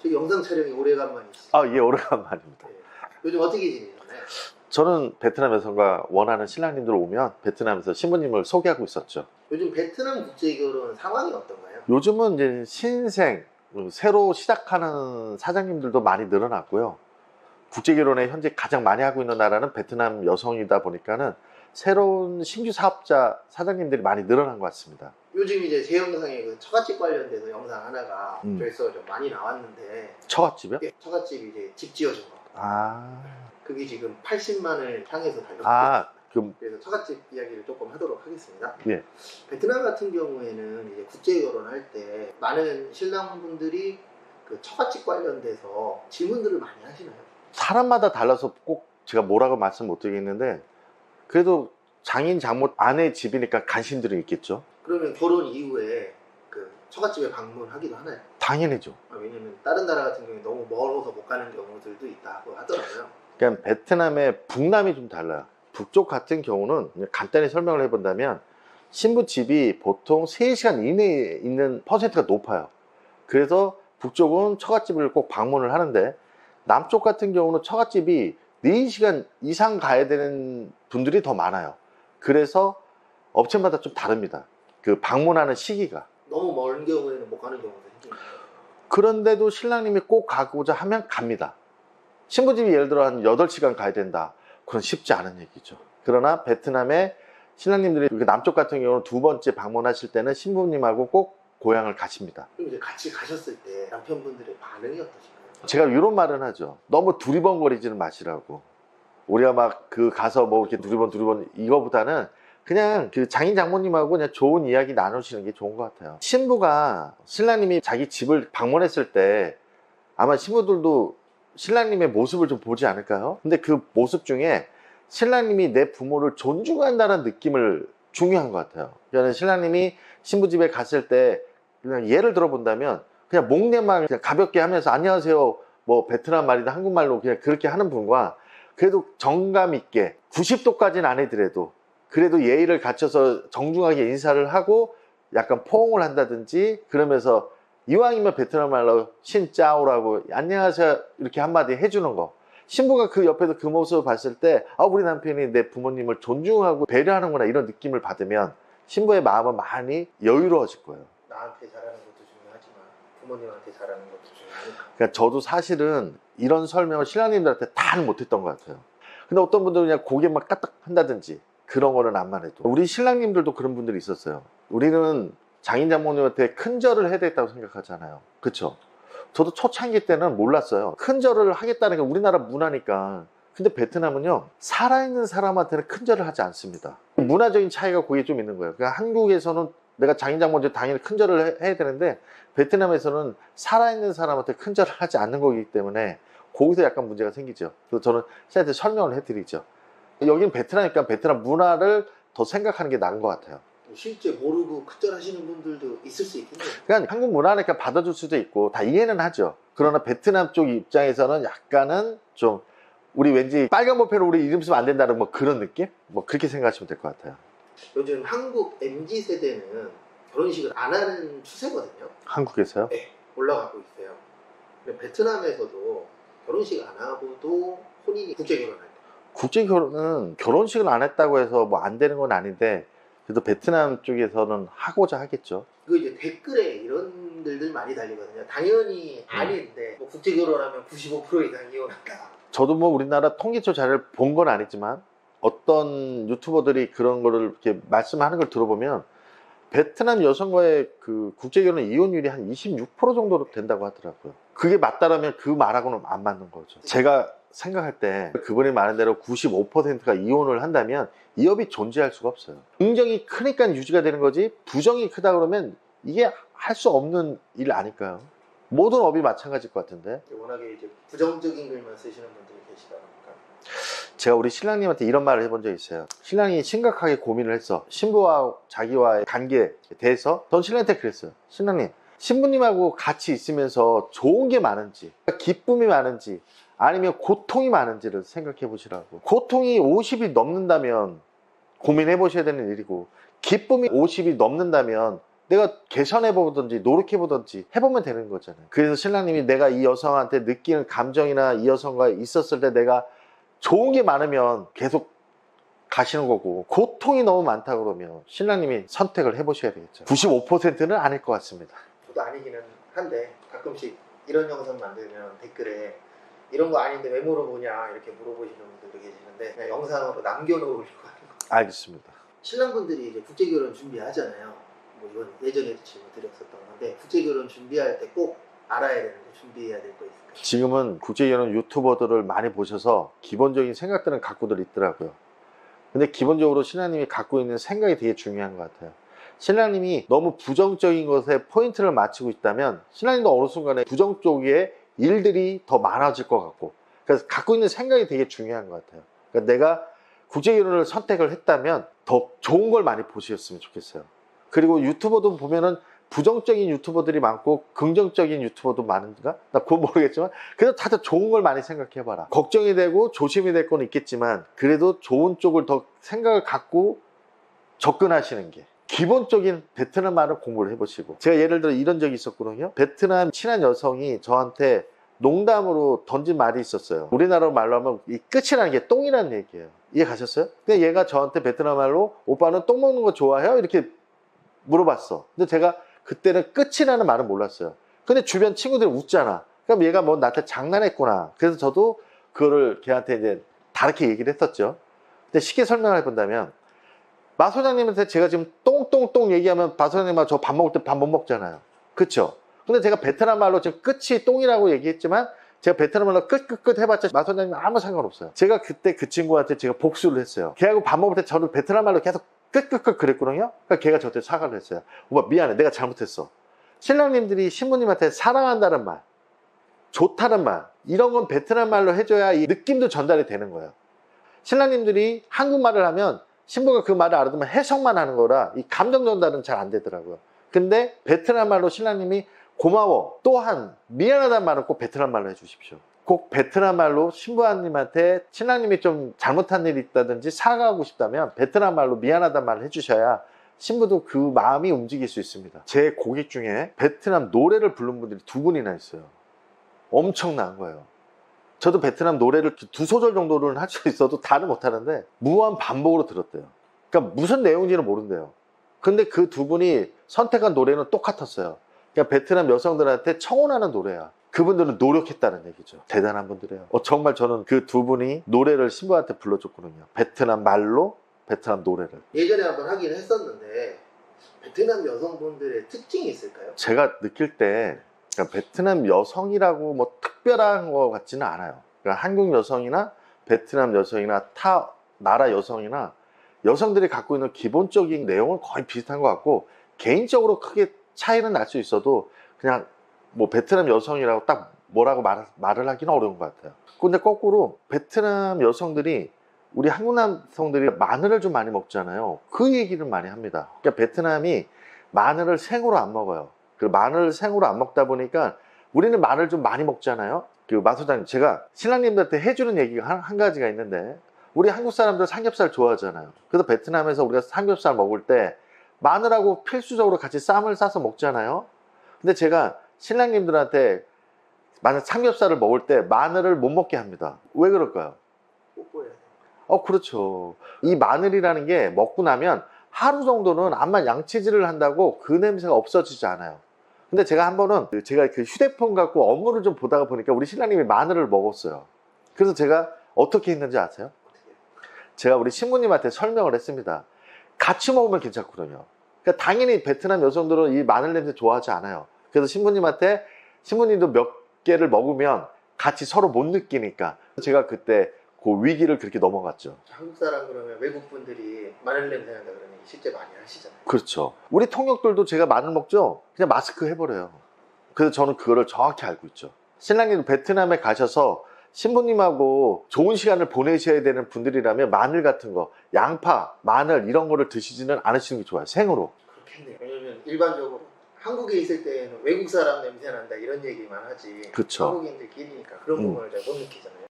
되게 영상 촬영이 오래간만이시죠? 아, 예, 오래간만입니다. 네. 요즘 어떻게 지내셨나요? 저는 베트남 여성과 원하는 신랑님들 오면 베트남에서 신부님을 소개하고 있었죠. 요즘 베트남 국제결혼 상황이 어떤가요? 요즘은 이제 신생, 새로 시작하는 사장님들도 많이 늘어났고요. 국제결혼에 현재 가장 많이 하고 있는 나라는 베트남 여성이다 보니까는 새로운 신규 사업자 사장님들이 많이 늘어난 것 같습니다. 요즘 이제 제 영상에 그 처갓집 관련돼서 영상 하나가 조회수가 좀 많이 나왔는데 처갓집이요? 예, 처갓집 이제 집 지어준 거. 아, 그게 지금 80만을 향해서 달렸고 그래서 처갓집 이야기를 조금 하도록 하겠습니다. 예. 베트남 같은 경우에는 이제 국제 결혼할 때 많은 신랑분들이 그 처갓집 관련돼서 질문들을 많이 하시나요? 사람마다 달라서 꼭 제가 뭐라고 말씀 못 드리겠는데 그래도 장인 장모 아내 집이니까 관심들이 있겠죠. 그러면 결혼 이후에 그 처갓집에 방문하기도 하나요? 당연히죠. 왜냐면 다른 나라 같은 경우에 너무 멀어서 못 가는 경우들도 있다고 하더라고요. 그러니까 베트남의 북남이 좀 달라요. 북쪽 같은 경우는 간단히 설명을 해본다면 신부 집이 보통 3시간 이내에 있는 퍼센트가 높아요. 그래서 북쪽은 처갓집을 꼭 방문을 하는데 남쪽 같은 경우는 처갓집이 4시간 이상 가야 되는 분들이 더 많아요. 그래서 업체마다 좀 다릅니다. 그 방문하는 시기가. 너무 먼 경우에는 못 가는 경우도 생기나요? 그런데도 신랑님이 꼭 가고자 하면 갑니다. 신부집이 예를 들어 한 8시간 가야 된다. 그건 쉽지 않은 얘기죠. 그러나 베트남의 신랑님들이 남쪽 같은 경우는 2번째 방문하실 때는 신부님하고 꼭 고향을 가십니다. 그럼 이제 같이 가셨을 때 남편분들의 반응이 어떠신가요? 제가 이런 말은 하죠. 너무 두리번거리지는 마시라고. 우리가 막 그 가서 뭐 이렇게 두리번 이거보다는 그냥 그 장인 장모님하고 그냥 좋은 이야기 나누시는 게 좋은 것 같아요. 신부가 신랑님이 자기 집을 방문했을 때 아마 신부들도 신랑님의 모습을 좀 보지 않을까요? 근데 그 모습 중에 신랑님이 내 부모를 존중한다는 느낌을 중요한 것 같아요. 그러니까 신랑님이 신부집에 갔을 때 그냥 예를 들어본다면 그냥 목례만 그냥 가볍게 하면서 안녕하세요 뭐 베트남 말이나 한국말로 그냥 그렇게 하는 분과 그래도 정감 있게 90도까지는 안 해더라도 그래도 예의를 갖춰서 정중하게 인사를 하고 약간 포옹을 한다든지 그러면서 이왕이면 베트남 말로 신짜오라고 안녕하세요 이렇게 한마디 해주는 거. 신부가 그 옆에서 그 모습을 봤을 때 우리 남편이 내 부모님을 존중하고 배려하는구나 이런 느낌을 받으면 신부의 마음은 많이 여유로워질 거예요. 나한테 잘하는 것도 중요하지만 부모님한테 잘하는 것도 중요하니까. 그러니까 저도 사실은 이런 설명을 신랑님들한테 다는 못했던 것 같아요. 근데 어떤 분들은 그냥 고개 막 까딱 한다든지 그런 거는 안만 해도 우리 신랑님들도 그런 분들이 있었어요. 우리는 장인 장모님한테 큰절을 해야 되겠다고 생각하잖아요. 그쵸? 저도 초창기 때는 몰랐어요. 큰절을 하겠다는 게 우리나라 문화니까. 근데 베트남은요 살아있는 사람한테는 큰절을 하지 않습니다. 문화적인 차이가 거기에 좀 있는 거예요. 그러니까 한국에서는 내가 장인 장모한테 당연히 큰절을 해야 되는데 베트남에서는 살아있는 사람한테 큰절을 하지 않는 거기 때문에 거기서 약간 문제가 생기죠. 그래서 저는 신한테 설명을 해드리죠. 여긴 베트남이니까 베트남 문화를 더 생각하는 게 나은 것 같아요. 실제 모르고 큰절 하시는 분들도 있을 수 있겠네요. 그러니까 한국 문화니까 받아줄 수도 있고 다 이해는 하죠. 그러나 베트남 쪽 입장에서는 약간은 좀 우리 왠지 빨간 볼펜으로 우리 이름 쓰면 안 된다는 뭐 그런 느낌? 뭐 그렇게 생각하시면 될 것 같아요. 요즘 한국 MZ세대는 결혼식을 안 하는 추세거든요. 한국에서요? 네, 올라가고 있어요. 근데 베트남에서도 결혼식 안 하고도 혼인이 국제 결혼할 때. 국제 결혼은 결혼식을 안 했다고 해서 뭐 안 되는 건 아닌데 그래도 베트남 쪽에서는 하고자 하겠죠. 그 이제 댓글에 이런 글들 많이 달리거든요. 당연히 아닌데 뭐 국제 결혼하면 95% 이상 이혼한다. 저도 뭐 우리나라 통계초 자료를 본 건 아니지만 어떤 유튜버들이 그런 거를 이렇게 말씀하는 걸 들어보면 베트남 여성과의 그 국제결혼 이혼율이 한 26% 정도로 된다고 하더라고요. 그게 맞다라면 그 말하고는 안 맞는 거죠. 제가 생각할 때 그분이 말한 대로 95%가 이혼을 한다면 이 업이 존재할 수가 없어요. 긍정이 크니까 유지가 되는 거지 부정이 크다 그러면 이게 할 수 없는 일 아닐까요? 모든 업이 마찬가지일 것 같은데. 워낙에 이제 부정적인 글만 쓰시는 분들이 계시다 보니까. 제가 우리 신랑님한테 이런 말을 해본 적이 있어요. 신랑이 심각하게 고민을 했어. 신부와 자기와의 관계에 대해서 전 신랑한테 그랬어요. 신랑님, 신부님하고 같이 있으면서 좋은 게 많은지 기쁨이 많은지 아니면 고통이 많은지를 생각해 보시라고. 고통이 50이 넘는다면 고민해 보셔야 되는 일이고 기쁨이 50이 넘는다면 내가 개선해보든지 노력해보든지 해보면 되는 거잖아요. 그래서 신랑님이 내가 이 여성한테 느끼는 감정이나 이 여성과 있었을 때 내가 좋은 게 많으면 계속 가시는 거고, 고통이 너무 많다 그러면 신랑님이 선택을 해보셔야 되겠죠. 95%는 아닐 것 같습니다. 저도 아니기는 한데 가끔씩 이런 영상 만들면 댓글에 이런 거 아닌데 왜 물어보냐 이렇게 물어보시는 분들도 계시는데 그냥 영상으로 남겨놓으려고 하는 거. 알겠습니다. 신랑분들이 이제 국제결혼 준비하잖아요. 뭐 이건 예전에도 질문 드렸었던 건데 국제결혼 준비할 때 꼭 알아야 되는 거, 준비해야 될 거 있을까요? 지금은 국제결혼 유튜버들을 많이 보셔서 기본적인 생각들은 갖고들 있더라고요. 근데 기본적으로 신랑님이 갖고 있는 생각이 되게 중요한 것 같아요. 신랑님이 너무 부정적인 것에 포인트를 맞추고 있다면 신랑님도 어느 순간에 부정 쪽에 일들이 더 많아질 것 같고, 그래서 갖고 있는 생각이 되게 중요한 것 같아요. 그러니까 내가 국제결혼을 선택을 했다면 더 좋은 걸 많이 보셨으면 좋겠어요. 그리고 유튜버도 보면은 부정적인 유튜버들이 많고 긍정적인 유튜버도 많은가? 나 그건 모르겠지만 그래도 다들 좋은 걸 많이 생각해봐라. 걱정이 되고 조심이 될 건 있겠지만 그래도 좋은 쪽을 더 생각을 갖고 접근하시는 게, 기본적인 베트남 말을 공부를 해보시고. 제가 예를 들어 이런 적이 있었거든요. 베트남 친한 여성이 저한테 농담으로 던진 말이 있었어요. 우리나라 말로 하면 이 끝이라는 게 똥이라는 얘기예요. 이해 가셨어요? 근데 얘가 저한테 베트남 말로 오빠는 똥 먹는 거 좋아해요? 이렇게 물어봤어. 근데 제가 그때는 끝이라는 말은 몰랐어요. 근데 주변 친구들이 웃잖아. 그럼 얘가 뭐 나한테 장난했구나. 그래서 저도 그거를 걔한테 이제 다르게 얘기를 했었죠. 근데 쉽게 설명을 해본다면, 마 소장님한테 제가 지금 똥똥똥 얘기하면 마 소장님하고 저 밥 먹을 때 밥 못 먹잖아요. 그쵸? 근데 제가 베트남 말로 지금 끝이 똥이라고 얘기했지만 제가 베트남 말로 끝 해봤자 마 소장님 아무 상관없어요. 제가 그때 그 친구한테 제가 복수를 했어요. 걔하고 밥 먹을 때 저도 베트남 말로 계속 끝 그랬거든요. 그러니까 걔가 저한테 사과를 했어요. 오빠 미안해, 내가 잘못했어. 신랑님들이 신부님한테 사랑한다는 말, 좋다는 말, 이런 건 베트남 말로 해줘야 이 느낌도 전달이 되는 거예요. 신랑님들이 한국말을 하면 신부가 그 말을 알아듣으면 해석만 하는 거라 이 감정 전달은 잘 안 되더라고요. 근데 베트남 말로 신랑님이 고마워, 또한 미안하다는 말은 꼭 베트남 말로 해주십시오. 꼭 베트남 말로 신부님한테 신랑님이 좀 잘못한 일이 있다든지 사과하고 싶다면 베트남 말로 미안하다는 말을 해주셔야 신부도 그 마음이 움직일 수 있습니다. 제 고객 중에 베트남 노래를 부른 분들이 2분이나 있어요. 엄청난 거예요. 저도 베트남 노래를 2소절 정도는 할 수 있어도 다는 못하는데 무한 반복으로 들었대요. 그러니까 무슨 내용인지는 모른대요. 근데 그 2분이 선택한 노래는 똑같았어요. 그러니까 베트남 여성들한테 청혼하는 노래야. 그분들은 노력했다는 얘기죠. 대단한 분들이에요. 정말 저는 그 2분이 노래를 신부한테 불러줬거든요. 베트남 말로 베트남 노래를. 예전에 한번 하긴 했었는데 베트남 여성분들의 특징이 있을까요? 제가 느낄 때 그러니까 베트남 여성이라고 뭐 특별한 것 같지는 않아요. 그러니까 한국 여성이나 베트남 여성이나 타 나라 여성이나 여성들이 갖고 있는 기본적인 내용은 거의 비슷한 것 같고, 개인적으로 크게 차이는 날 수 있어도 그냥 뭐 베트남 여성이라고 딱 뭐라고 말을 하기는 어려운 것 같아요. 근데 거꾸로 베트남 여성들이 우리 한국 남성들이 마늘을 좀 많이 먹잖아요. 그 얘기를 많이 합니다. 그러니까 베트남이 마늘을 생으로 안 먹어요. 그 마늘을 생으로 안 먹다 보니까 우리는 마늘 좀 많이 먹잖아요. 그 마소장님, 제가 신랑님들한테 해주는 얘기가 한 가지가 있는데, 우리 한국 사람들 삼겹살 좋아하잖아요. 그래서 베트남에서 우리가 삼겹살 먹을 때 마늘하고 필수적으로 같이 쌈을 싸서 먹잖아요. 근데 제가 신랑님들한테 만약 삼겹살을 먹을 때 마늘을 못 먹게 합니다. 왜 그럴까요? 뽀뽀해야 돼. 그렇죠. 이 마늘이라는 게 먹고 나면 하루 정도는 암만 양치질을 한다고 그 냄새가 없어지지 않아요. 근데 제가 한 번은 제가 그 휴대폰 갖고 업무를 좀 보다가 보니까 우리 신랑님이 마늘을 먹었어요. 그래서 제가 어떻게 했는지 아세요? 제가 우리 신부님한테 설명을 했습니다. 같이 먹으면 괜찮거든요. 그러니까 당연히 베트남 여성들은 이 마늘 냄새 좋아하지 않아요. 그래서 신부님한테, 신부님도 몇 개를 먹으면 같이 서로 못 느끼니까 제가 그때 그 위기를 그렇게 넘어갔죠. 한국 사람 그러면 외국 분들이 마늘 냄새 난다 그러는 얘기 실제 많이 하시잖아요. 그렇죠. 우리 통역들도 제가 마늘 먹죠? 그냥 마스크 해버려요. 그래서 저는 그거를 정확히 알고 있죠. 신랑님도 베트남에 가셔서 신부님하고 좋은 시간을 보내셔야 되는 분들이라면 마늘 같은 거, 양파, 마늘 이런 거를 드시지는 않으시는 게 좋아요. 생으로. 그렇겠네요. 왜냐면 일반적으로 한국에 있을 때는 외국 사람 냄새 난다 이런 얘기만 하지. 그쵸. 한국인들끼리니까 그런 부분을 잘 못 느끼잖아요.